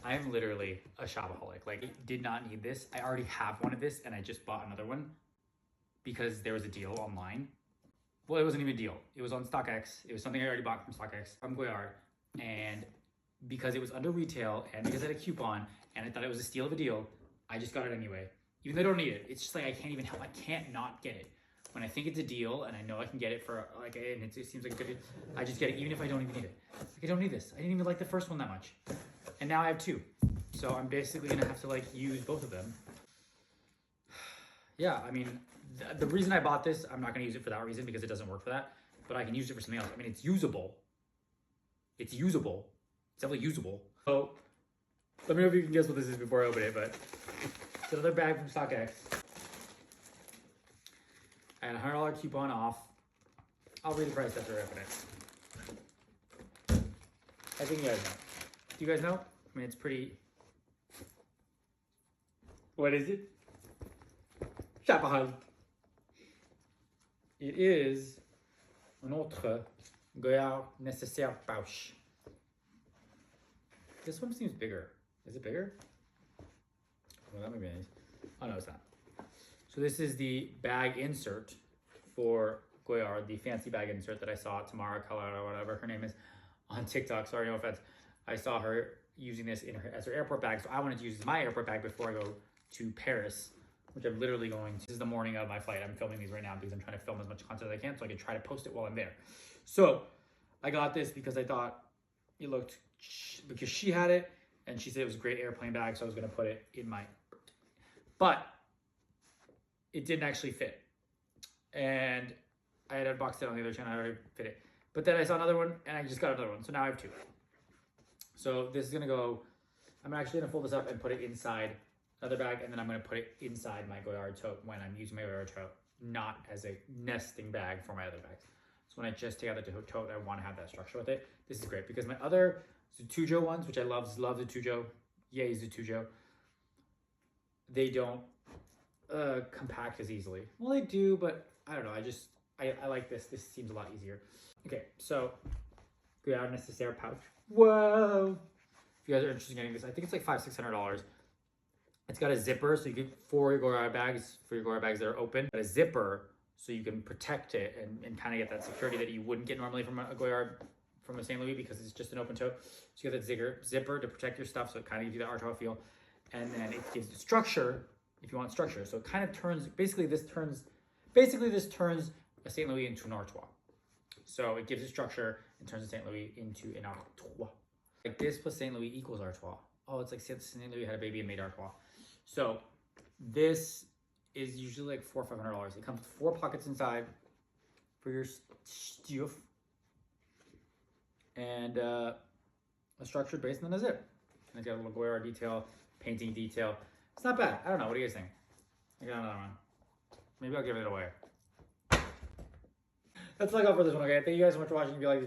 I'm literally a shopaholic. Like, I did not need this. I already have one of this and I just bought another one because there was a deal online. Well, it wasn't even a deal. It was on StockX. It was something I already bought from StockX, from Goyard. And because it was under retail and because I had a coupon and I thought it was a steal of a deal, I just got it anyway. Even though I don't need it. It's just like I can't even help. I can't not get it. When I think it's a deal and I know I can get it for like, and it seems like a good deal, I just get it even if I don't even need it. Like, I don't need this. I didn't even like the first one that much. And now I have two. So I'm basically gonna have to like use both of them. Yeah, I mean, the reason I bought this, I'm not gonna use it for that reason because it doesn't work for that, but I can use it for something else. I mean, it's usable. It's usable. It's definitely usable. So let me know if you can guess what this is before I open it, but it's another bag from StockX. I had a $100 coupon off. I'll read the price after I open it. I think you guys know. Do you guys know? I mean, it's pretty... What is it? Shopaholic. It is un autre Goyard nécessaire pouch. This one seems bigger. Is it bigger? Well, that might be nice. Oh, no, it's not. So this is the bag insert for Goyard, the fancy bag insert that I saw Tamara Colorado, or whatever her name is, on TikTok. Sorry, no offense. I saw her using this as her airport bag, so I wanted to use my airport bag before I go to Paris, which I'm literally going to. This is the morning of my flight. I'm filming these right now because I'm trying to film as much content as I can so I can try to post it while I'm there. So I got this because I thought it looked, because she had it and she said it was a great airplane bag, so I was going to put it in my, but it didn't actually fit. And I had unboxed it on the other channel, I already fit it. But then I saw another one and I just got another one. So now I have two. So this is gonna go, I'm actually gonna fold this up and put it inside another bag, and then I'm gonna put it inside my Goyard tote when I'm using my Goyard tote, not as a nesting bag for my other bags. So when I just take out the tote, I wanna have that structure with it. This is great because my other Zutujo ones, which I love Zutujo, yay Zutujo, they don't compact as easily. Well, they do, but I don't know. I like this. This seems a lot easier. Okay, so Goyard nécessaire pouch. Whoa! If you guys are interested in getting this, I think it's like $500-600. It's got a zipper, so you can, for your Goyard bags that are open, got a zipper so you can protect it and kind of get that security that you wouldn't get normally from a Goyard, from a St. Louis, because it's just an open tote. So you got that zipper to protect your stuff, so it kind of gives you the artois feel, and then it gives the structure if you want structure. So it kind of turns, basically this turns a St. Louis into an artois. So it gives it structure and turns a St. Louis into an artois. Like this plus St. Louis equals artois. Oh, it's like St. Louis had a baby and made artois. So this is usually like $400 or $500. It comes with 4 pockets inside for your stuff. And a structured base, and then a zip. And it's got a little Goyard detail, painting detail. It's not bad. I don't know. What do you guys think? I got another one. Maybe I'll give it away. That's all I got for this one, okay? Thank you guys so much for watching. If you like this video,